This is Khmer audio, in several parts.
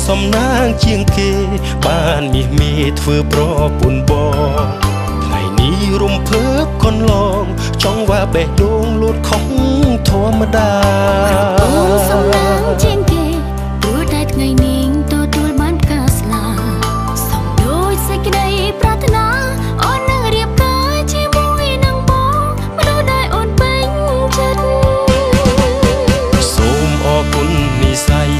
សំណាងជាងគេបានមាសមេធ្វើប្រពន្ធបងថ្ងៃនេះរំភើបកន្លងចង់ว่าបេះដូងលូតខុសធម្មតាសំណាងជាងគេព្រោះតែថ្ងៃនេះទទួលបានការស្លាសំដូចសេចក្តីប្រាថ្នាអូននឹងរៀបការជាមួយនឹងបងមនុស្សដែលអូនពេញចិត្តសូមអរគុណនិស្ស័យ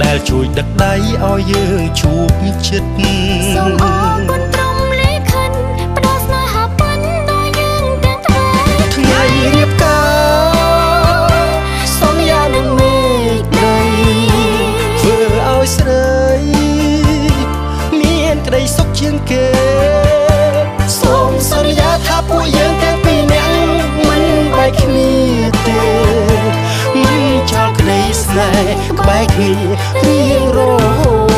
ដែលជួយដឹកដៃឲ្យយើងជួបចិត្តសូមអរគុណព្រមលេខិនផ្ដល់ស្នេហាពិនដល់យើងទាំងថ្ងៃរៀបការសន្យានឹងមេឃដីធ្វើឲ្យស្រីមានក្តីសុខជាងគេសូមសន្យាថាពួកយើងទាំងពីរនាក់មិនបែកគ្នាទេមិនចោលក្តីស្នេហ៍ក្បែរគ្នារៀងរហូត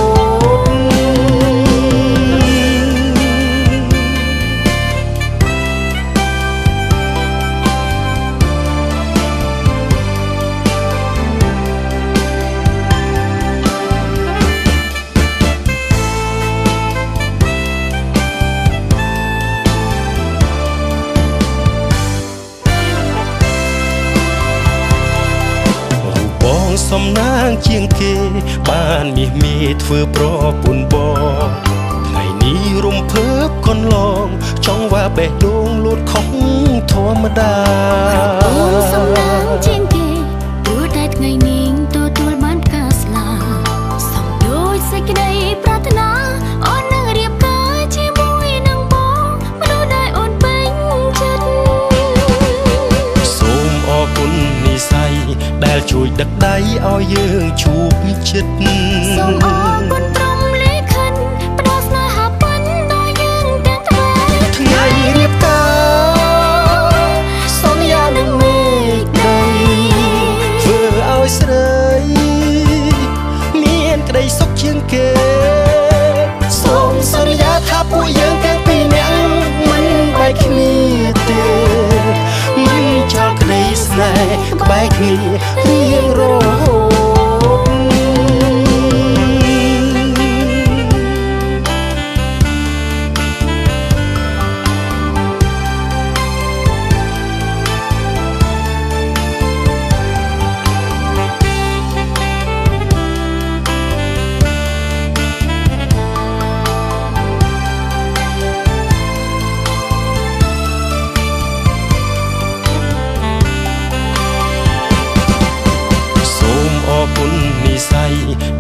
សំណាងជាងគេបានមាសមេធ្វើប្រពន្ធបងថ្ងៃនេះរំភើបកន្លងចង់ว่าបេះដូងលូតខុសធម្មតាសំណាងជាងគេព្រោះតែថ្ងៃនេះទទួលបានការស្លាសំដូចសេចក្តីប្រាថ្នាអូននឹងរៀបការជាមួយនឹងបងមនុស្សដែលអូនពេញចិត្តសូមអរគុណនិស្ស័យដែលជួយដឹកដៃឲ្យយើងជួបចិត្តសូមអរគុណព្រមលេខិនផ្ដល់ស្នេហាពិនដល់យើងទាំងថ្ងៃរៀបការសន្យានឹងមេឃដីធ្វើឲ្យស្រីមានក្តីសុខជាងគេសូមសន្យាថាពួកយើងទាំងពីរនាក់មិនបែកគ្នាទេមិនចោលក្តីស្នេហ៍ក្បែរគ្នារៀងរហូត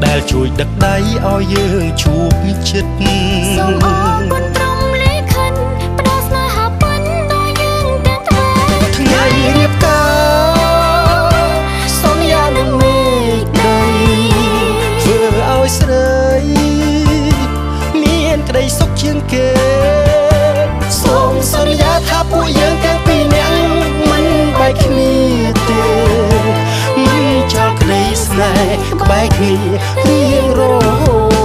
ដែលជួយដឹកដៃឲ្យយើងជួបចិត្តសូមអរគុណព្រមលេខិនផ្ដល់ស្នេហាពិនដល់យើងទាំងថ្ងៃរៀបការសន្យានឹងមេឃដីធ្វើឲ្យស្រីមានក្តីសុខជាងគេសូមសន្យាថាពួកយើងទាំងពីរនាក់មិនបែកគ្នាទេមិនចោលក្តីស្នេហ៍ក្បែរគ្នារៀងរហូត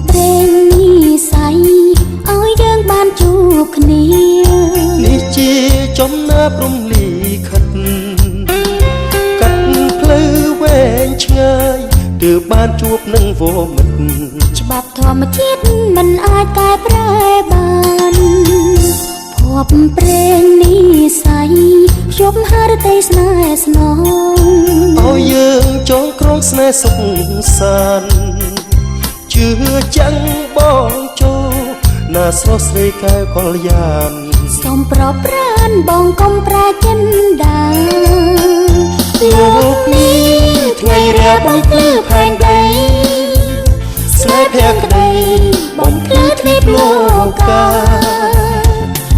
ព្រេងនិស្ស័យឲ្យយើងបានជួបគ្នានេះជាចំណាប់រំលីខិតកាត់ផ្លូវវែងឆ្ងាយទើបបានជួបនឹងវមិត្តច្បាប់ធម្មជាតិមិនអាចកែប្រែបានភពព្រេងនិស្ស័យភ្ជាប់ហារតីស្នេហ៍ស្នងឲ្យយើងចងក្រងស្នេហ៍សុខសាន្តជឿចាំងបងចូលណាស្រស់ស្រីកែវកល្យានសូមប្រប្រានបងកុំប្រាចិនដាលោកនេះថ្ងៃរាបំភ្លឺផែនដីស្នេហ៍ភក្តីបំភ្លឺទ្វីបលោកកា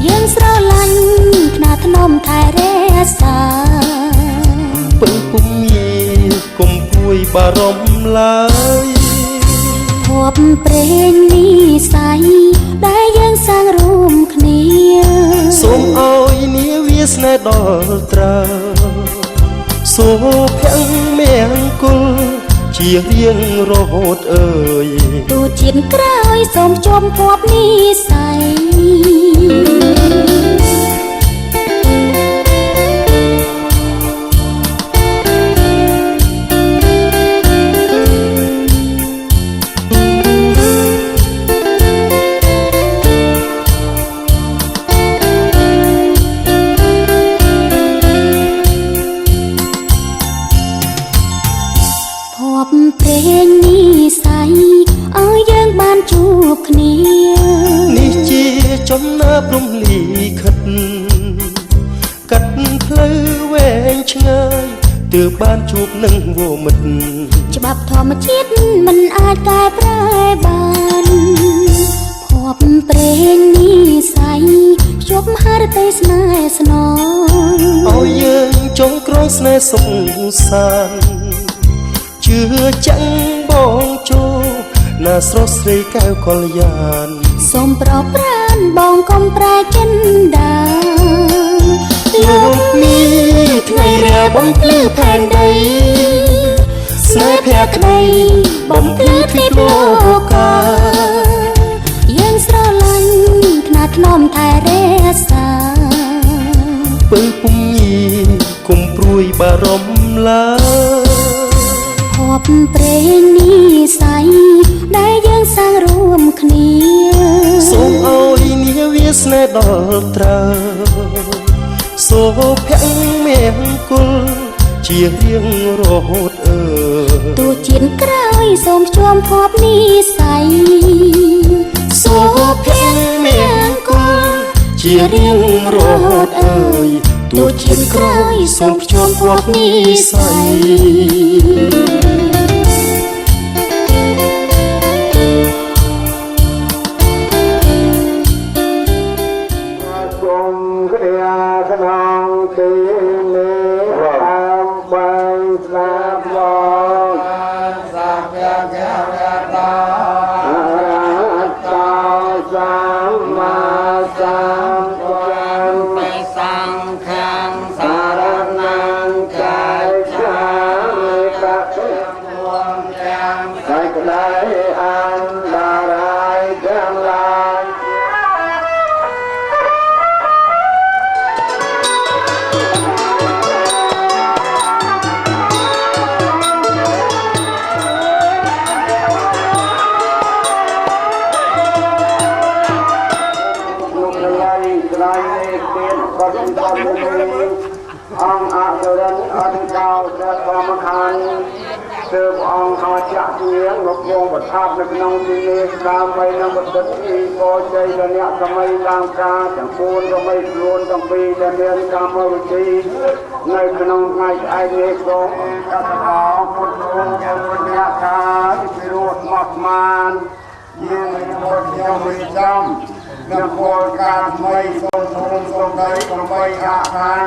យើងស្រឡាញ់ខ្នាតធ្នមថែរក្សាពឹង បារម្ភឡើយភ័ព្វព្រេងនេះស័យដែលយើងសាងរួមគ្នាសូមឲ្យនាវាស្នេហ៍ដល់ត្រើសូមភ័ងមង្គលជារៀងរហូតអើយទូជាតិក្រោយសូមជុំភ័ព្វនេះស័យព្រេងនេះស័យឲ្យយើងបានជួបគ្នានេះជាចំណើព្រំលីខិតកាត់ផ្លូវវែងឆ្ងាយទើបបានជួបនឹងវមិត្តច្បាប់ធម្មជាតិមិនអាចកែប្រែបានភ័ព្វព្រេងនេះស័យភ្ជាប់ហារតីស្នេហ៍ស្នងឲ្យយើងចងក្រងស្នេហ៍សុខសាន្តជឿចាំងបងចូលណាស្រស់ស្រីកែវកល្យានសូមប្រប្រានបងកុំប្រែចិនដាលោកនេះថ្ងៃរាបំភ្លឺផែនដីស្នេហ៍ភក្តីបំភ្លឺទ្វីបលោកាយើងស្រឡាញ់ថ្នាថ្នមថែរក្សាពឹងពុំញីគុំព្រួយបារម្ភឡើយភ័ព្វព្រេងនេះស័យដែលយើងសាងរួមគ្នាសូមឲ្យនាវាស្នេហ៍ដល់ត្រើសូមភ័ងមង្គលជារៀងរហូតអើយទូជាតិក្រោយសូមជួមភ័ព្វនេះស័យសូមភ័ងមង្គលជារៀងរហូតអើយទូជាតិក្រោយសូមជួមភ័ព្វនេះស័យអង្គអសុរិនអធិកោព្រះធម្មខណ្ឌទើបអង្គអចាក់ជាងលោកវងប្រថាប់នៅក្នុងទីនេះដើម្បីនឹងបទទីបោជ័យដល់អ្នកសម័យតាមការទាំងពួនសម័យខ្លួនទាំងពីរដែលមានកម្មវិធីនៅក្នុងថ្ងៃស្អែកនេះសូមកតកោពុទ្ធអង្គជាអ្នកការពិរោធមកស្មានយើងមកខ្ញុំរៀបចំនៅពលការថ្មីសូមសូមដីដើម្បីអាខាន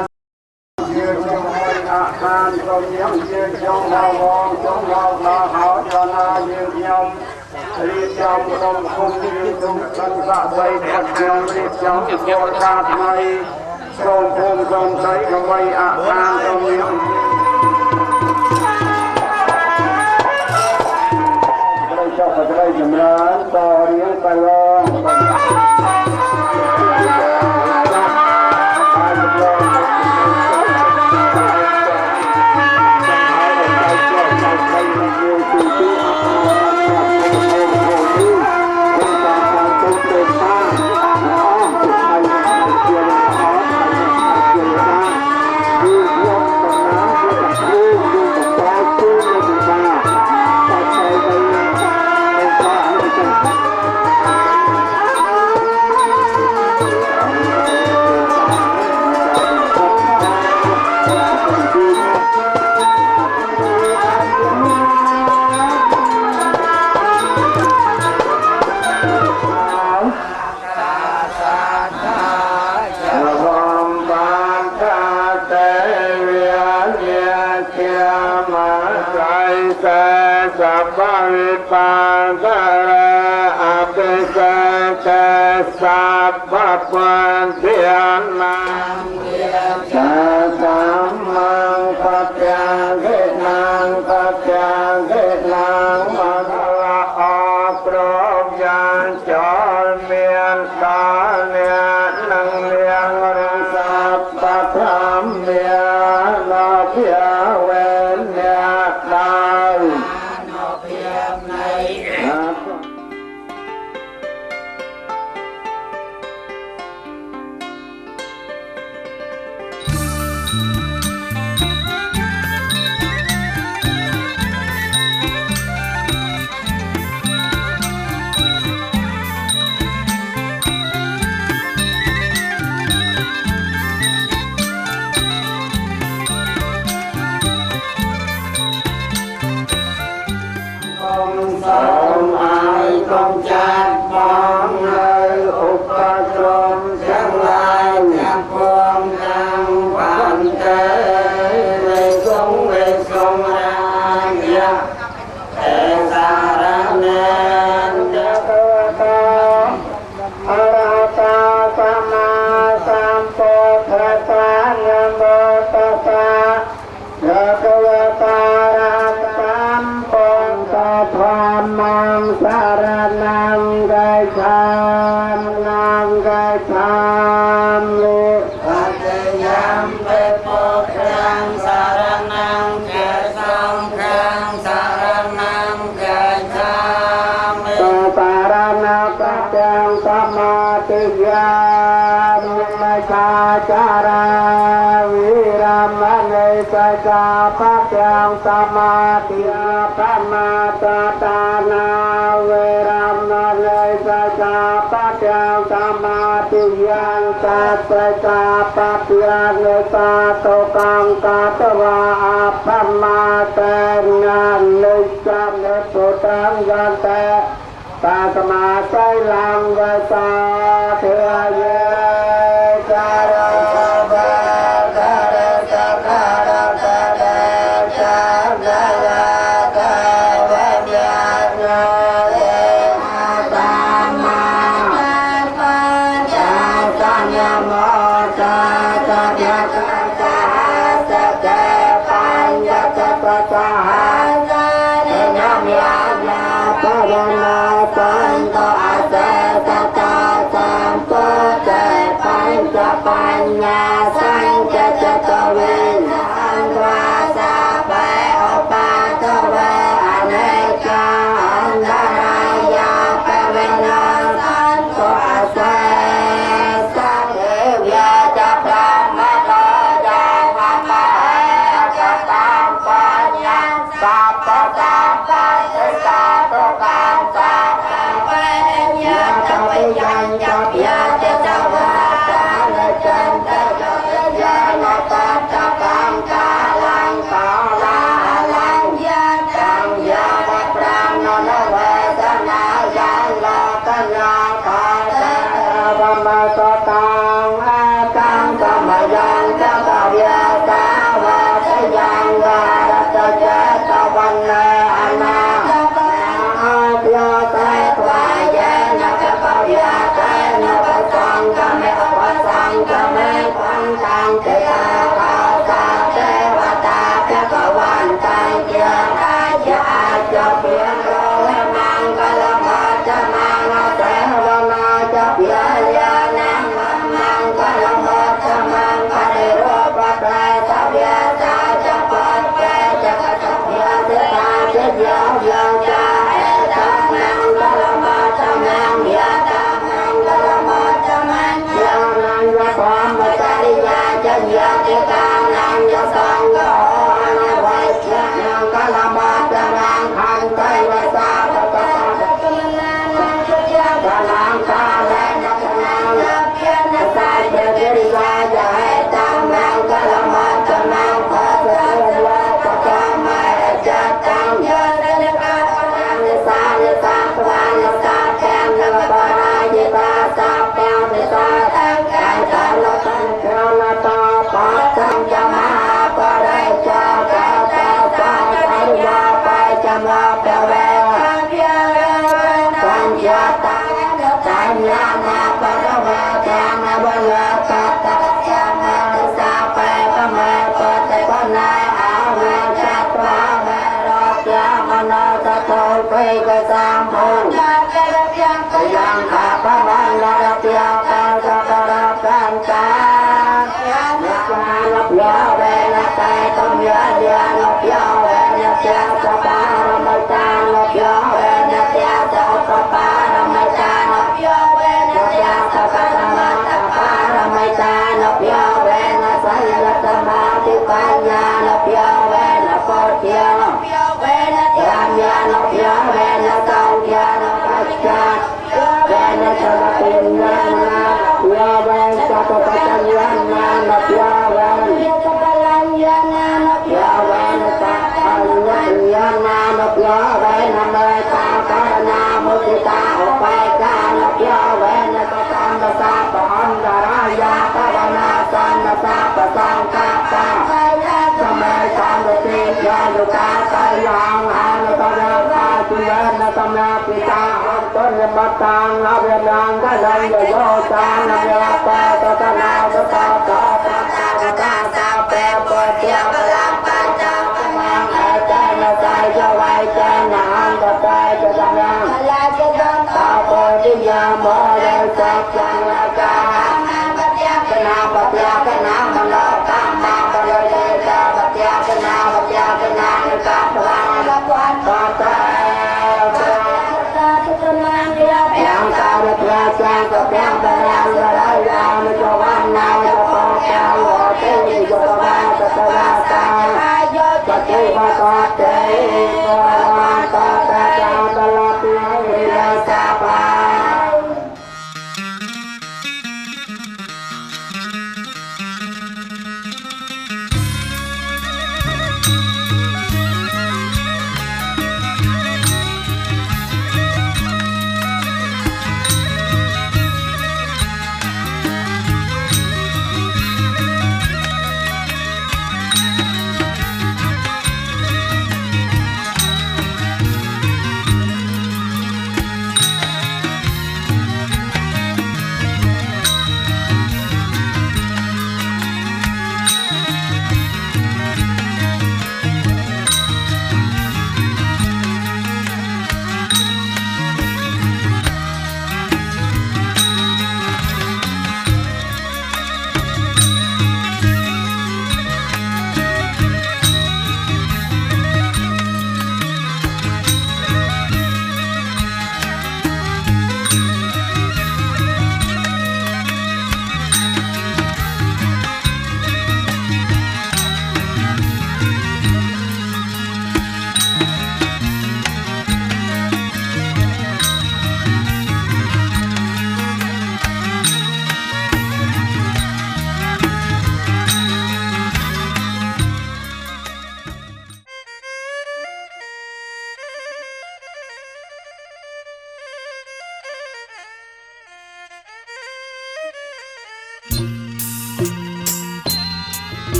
ជាចំហអាខានក៏យើងជាចំហវងចំហដល់ហើយដល់ណាយើងខ្ញុំរៀបចំក្រុមគុំទីទុំសង្ឃស័យខាត់ខ្ញុំរៀបចំពលការថ្មីសូមភូមិសូមដីដើម្បីអាខានក៏យើងចុះប្រតិចម្រើនតរៀងទៅឡង กะระอาเปสะเตสัพพะปันเทียนังสัมมังปัจจาเกนังปัจจาเกนังมังละอาปรบยานจรเมียนตาเนียนังเลียงริสัพพะธรรมเมียนาเพียเวนเนียตายสมอายกงจัดมองเลยอุปกรมทั้งหลายยังพวงนางวันเตยในทรงในทรงรายะแต่สารเนนเดกวตาอรหัตาสัมมาสัมพุทธัสสะนะโมตัสสะเดกวตาระสัมพุทธัสสะมังสารนังกัจฉามิปัจจยังเปโปครังสารนังกัจสังฆังสารนังกัจฉามิสารนังกัจจังสมาธิยามิมัจจาจาราวิรัมมณีสัจจาปัจจังสมาธิยาปมาตตานาเวรัมมณีสัจจาปัจจังสมาธิยังสัจจาปัจจังสาตุกังกัตวะอัปปมาเตนันนิจัมเนปุตังยันเตตาสมาไสลังวะสาเทเยจารบะกะระสะกะระกะเดจารยะกะเวญาณเอตัมมังปัญจสัญญโมจะจะยะกะจะสะเจปัญญะจะปะสะหังเนนะมยายาปะระนาสันโตอาเสสะตาสัมปุเตปัญจปัญญาสังเจจตเวนังวาสะเปอปาตเวอเนกาอันตรายาเปเวนังสันโตอาเสสะเทวะจะพรหมโลยาภะมะเหกตังปัญญาสัพพะสัมปันติสาตุกังสัพพะเว yang kapan lapia pada para kanta lapia lapia tom ya dia lapia lapia para mereka lapia lapia para mereka lapia lapia para mereka lapia saya temati kanya lapia lapia ya lapia tahu dia lapia Batang abang kadang yo tan apa tatana tata pe belang panjang mang ada sai jawai jangan dapat jangan ta dia mo le sak jaga kenapa melaka balo desa kenapa kata yang kau belajar kepiang berang berayam jawan nau jawan kau tinggi jawan terasa bagi bakote orang kata yang berlatih rasa pai.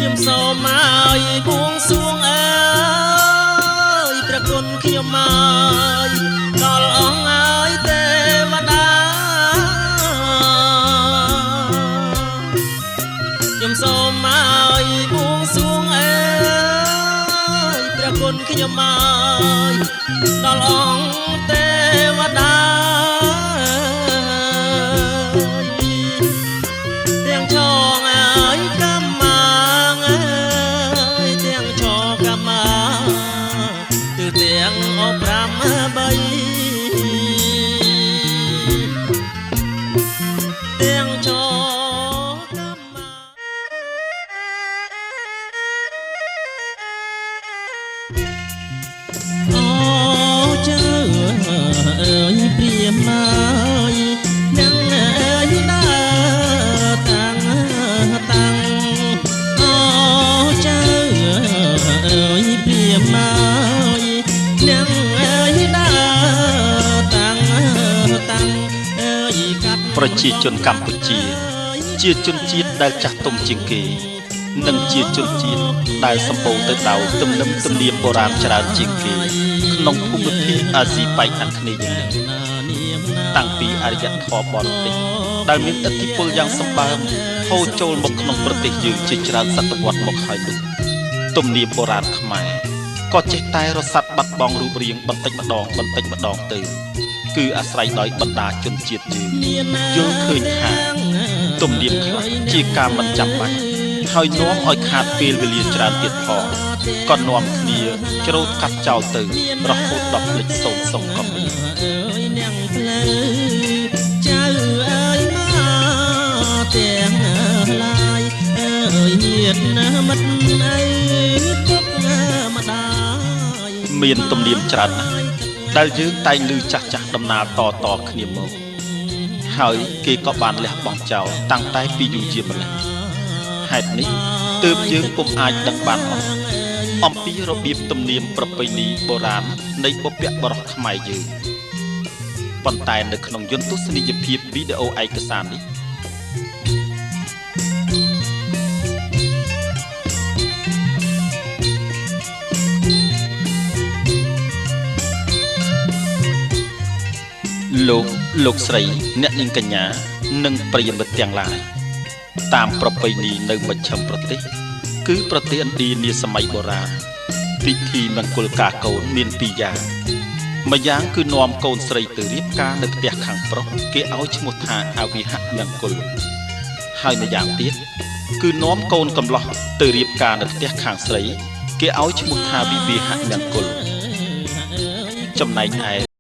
ខ្ញុំសូមឲ្យបួងសួងអើយព្រះគុណខ្ញុំមកដល់អង្គអើយទេវតាខ្ញុំសូមឲ្យបួងសួងអើយព្រះគុណខ្ញុំមកដល់អង្គទេវតាទាំងឆងអើយកម្មទាំងអបប្រាំបីទាំងចកម្មអូជើអើយព្រាមហើយនឹងអើយដើរតាំងអូជើអើយព្រាមហើយនឹងអើយដើរតាំងអើយកាត់ប្រជាជនកម្ពុជាជាជនជាតិដែលចាស់ទុំជាងគេនិងជាជនជាតិដែលសម្បូរទៅដោយទំនៀមទម្លាប់បុរាណច្រើនជាងគេក្នុងភូមិភាគអាស៊ីប៉ែកខាងគ្នេយយើងតាំងពីអរិយធម៌បរទេសដែលមានឥទ្ធិពលយ៉ាងសម្បើមហូរចូលមកក្នុងប្រទេសយើងជាច្រើនសតវត្សមកហើយនោះទំនៀមបុរាណខ្មែរ ก็ចេះតែរសាត់បាត់បង់រូបរាងបន្តិចម្ដងទៅគឺអាស្រ័យដោយបណ្ដាជនជាតិយើងយល់ឃើញថាទំនៀមខ្លះជាការមិនចាំបាច់ហើយនាំឲ្យខាតពេលវេលាច្រើនទៀតផងក៏នាំគ្នាច្រូតកាត់ចោលទៅរហូតដល់ភ្លេចសូន្យសុំក៏មាននាងផ្លូវចៅអើយមកទាំងឡាយអើយញាតណាមិត្តអើយពុកម្ដាយមានទំនៀមច្រើនណាស់ដែលយើងតែងឮចាស់ដំណាលតគ្នាមកហើយគេក៏បានលះបង់ចោលតាំងតែពីយូរជាម្ល៉េះហេតុនេះទើបយើងពុំអាចដឹងបានអំពីរបៀបទំនៀមប្រពៃណីបុរាណនៃបុព្វបុរសខ្មែរយើងប៉ុន្តែនៅក្នុងយន្តទស្សនីយភាពវីដេអូឯកសារនេះលោកស្រីអ្នកនាងកញ្ញានិងប្រិយមិត្តទាំងឡាយតាមប្រពៃណីនៅមជ្ឈិមប្រទេសគឺប្រទេសឥណ្ឌានាសម័យបុរាណពិធីមង្គលការកូនមានពីរយ៉ាងម្យ៉ាងគឺនាំកូនស្រីទៅរៀបការនៅផ្ទះខាងប្រុសគេឲ្យឈ្មោះថាអវិហមង្គលហើយម្យ៉ាងទៀតគឺនាំកូនកំឡោះទៅរៀបការនៅផ្ទះខាងស្រីគេឲ្យឈ្មោះថាវិវាហមង្គលចំណែកឯ